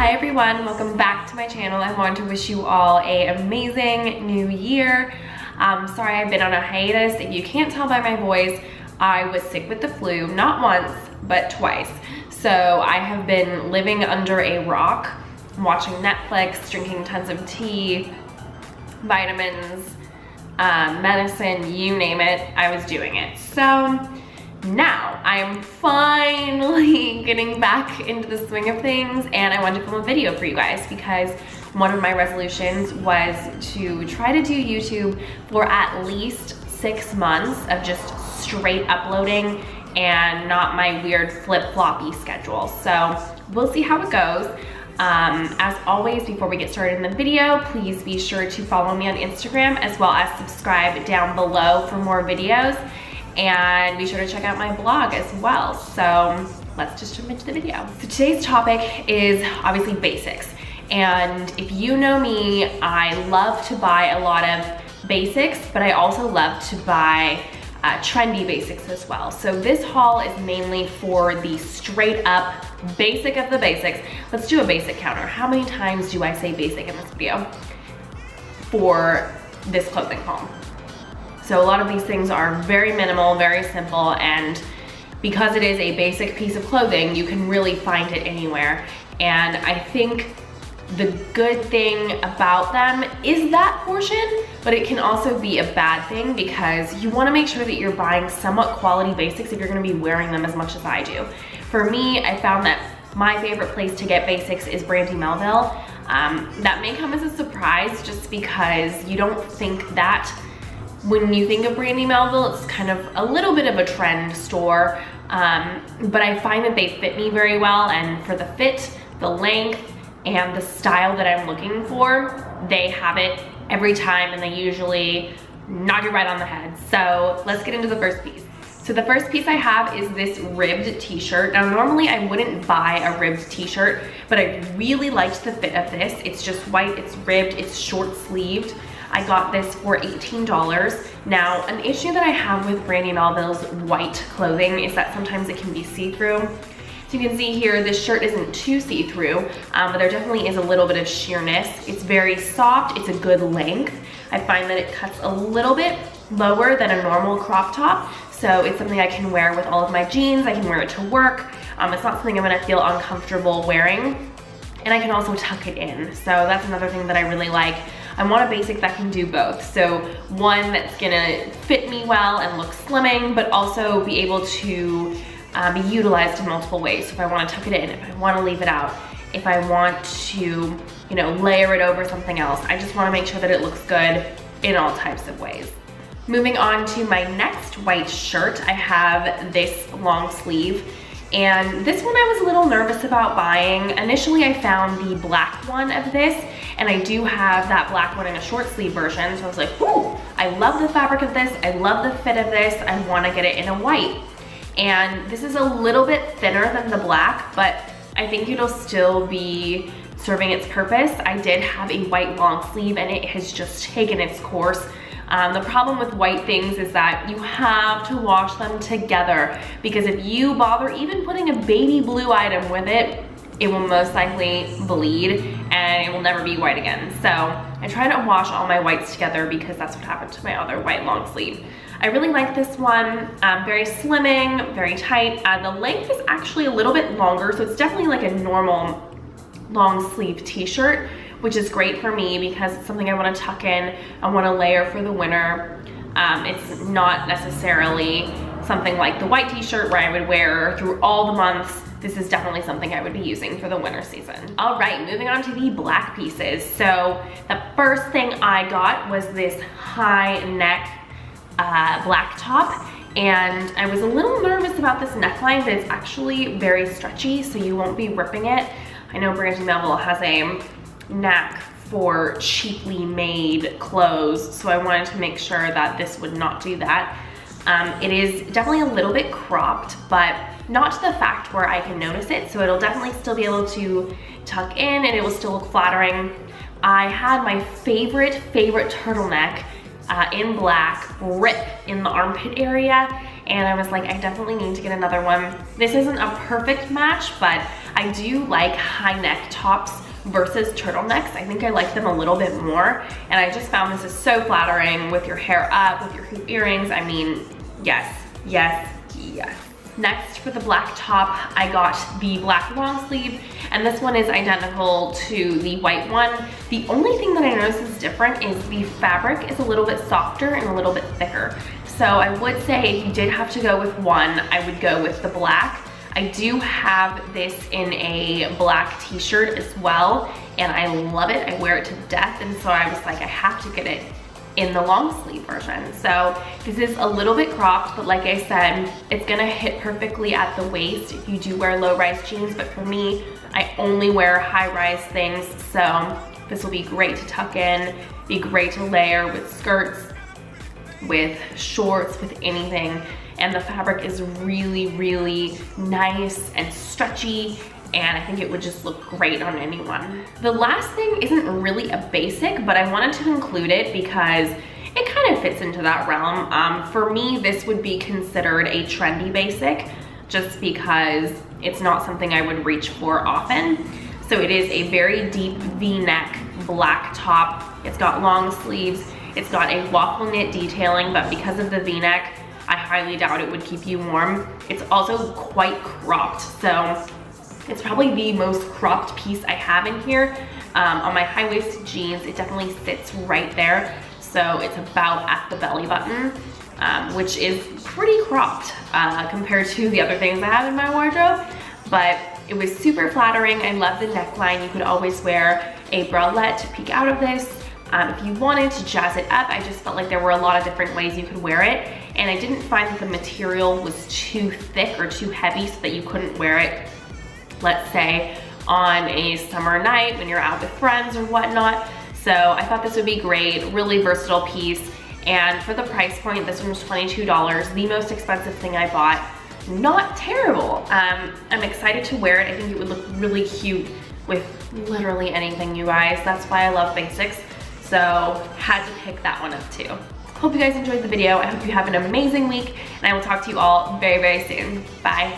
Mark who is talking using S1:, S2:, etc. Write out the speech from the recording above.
S1: Hi everyone, welcome back to my channel. I want to wish you all an amazing new year. Sorry I've been on a hiatus. If you can't tell by my voice, I was sick with the flu, not once, but twice. So I have been living under a rock, watching Netflix, drinking tons of tea, vitamins, medicine, you name it, I was doing it. So now I am finally getting back into the swing of things, and I wanted to film a video for you guys because one of my resolutions was to try to do YouTube for at least 6 months of just straight uploading and not my weird flip-floppy schedule. So we'll see how it goes. As always, before we get started in the video, please be sure to follow me on Instagram as well as subscribe down below for more videos. And be sure to check out my blog as well. So let's just jump into the video. So today's topic is obviously basics. And if you know me, I love to buy a lot of basics, but I also love to buy trendy basics as well. So this haul is mainly for the straight up basic of the basics. Let's do a basic counter. How many times do I say basic in this video for this clothing haul? So a lot of these things are very minimal, very simple, and because it is a basic piece of clothing, you can really find it anywhere. And I think the good thing about them is that portion, but it can also be a bad thing because you wanna make sure that you're buying somewhat quality basics if you're gonna be wearing them as much as I do. For me, I found that my favorite place to get basics is Brandy Melville. That may come as a surprise just because you don't think that when you think of Brandy Melville, it's kind of a little bit of a trend store, but I find that they fit me very well, and for the fit, the length, and the style that I'm looking for, they have it every time, and they usually knock it right on the head. So let's get into the first piece. So the first piece I have is this ribbed t-shirt. Now normally I wouldn't buy a ribbed t-shirt, but I really liked the fit of this. It's just white, it's ribbed, it's short sleeved. I got this for $18. Now, an issue that I have with Brandy Melville's white clothing is that sometimes it can be see-through. So you can see here, this shirt isn't too see-through, but there definitely is a little bit of sheerness. It's very soft, it's a good length. I find that it cuts a little bit lower than a normal crop top, so it's something I can wear with all of my jeans. I can wear it to work. It's not something I'm gonna feel uncomfortable wearing. And I can also tuck it in. So that's another thing that I really like. I want a basic that can do both. So one that's gonna fit me well and look slimming, but also be able to be utilized in multiple ways. So if I wanna tuck it in, if I wanna leave it out, if I want to, you know, layer it over something else, I just wanna make sure that it looks good in all types of ways. Moving on to my next white shirt, I have this long sleeve. And this one I was a little nervous about buying. Initially I found the black one of this, and I do have that black one in a short sleeve version, so I was like, ooh, I love the fabric of this, I love the fit of this, I wanna get it in a white. And this is a little bit thinner than the black, but I think it'll still be serving its purpose. I did have a white long sleeve and it has just taken its course. The problem with white things is that you have to wash them together, because if you bother even putting a baby blue item with it, it will most likely bleed and it will never be white again. So I try to wash all my whites together because that's what happened to my other white long sleeve. I really like this one, very slimming, very tight. The length is actually a little bit longer, so it's definitely like a normal long sleeve t-shirt, which is great for me because it's something I want to tuck in, I want to layer for the winter. It's not necessarily something like the white t-shirt where I would wear through all the months. This is definitely something I would be using for the winter season. All right, moving on to the black pieces. So the first thing I got was this high neck black top, and I was a little nervous about this neckline, but it's actually very stretchy, so you won't be ripping it. I know Brandy Melville has a knack for cheaply made clothes, so I wanted to make sure that this would not do that. It is definitely a little bit cropped, but not to the fact where I can notice it, so it'll definitely still be able to tuck in and it will still look flattering. I had my favorite turtleneck in black rip in the armpit area, and I was like, I definitely need to get another one. This isn't a perfect match, but I do like high neck tops versus turtlenecks. I think I like them a little bit more, and I just found this is so flattering with your hair up, with your hoop earrings. I mean, yes, yes, yes. Next, for the black top, I got the black long sleeve, and this one is identical to the white one. The only thing that I noticed is different is the fabric is a little bit softer and a little bit thicker. So I would say if you did have to go with one, I would go with the black. I do have this in a black t-shirt as well, and I love it. I wear it to death, and so I was like, I have to get it in the long sleeve version. So this is a little bit cropped, but like I said, it's gonna hit perfectly at the waist if you do wear low-rise jeans, but for me, I only wear high-rise things, so this will be great to tuck in, be great to layer with skirts, with shorts, with anything. And the fabric is really, really nice and stretchy, and I think it would just look great on anyone. The last thing isn't really a basic, but I wanted to include it because it kind of fits into that realm. For me, this would be considered a trendy basic, just because it's not something I would reach for often. So it is a very deep V-neck black top. It's got long sleeves. It's got a waffle knit detailing, but because of the V-neck, I highly doubt it would keep you warm. It's also quite cropped, so it's probably the most cropped piece I have in here. On my high-waisted jeans, it definitely sits right there, so it's about at the belly button, which is pretty cropped compared to the other things I have in my wardrobe, but it was super flattering. I love the neckline. You could always wear a bralette to peek out of this. If you wanted to jazz it up, I just felt like there were a lot of different ways you could wear it, and I didn't find that the material was too thick or too heavy so that you couldn't wear it, let's say, on a summer night when you're out with friends or whatnot. So I thought this would be great, really versatile piece, and for the price point, this one was $22, the most expensive thing I bought. Not terrible. I'm excited to wear it. I think it would look really cute with literally anything, you guys. That's why I love basics. So had to pick that one up too. Hope you guys enjoyed the video. I hope you have an amazing week, and I will talk to you all very, very soon. Bye.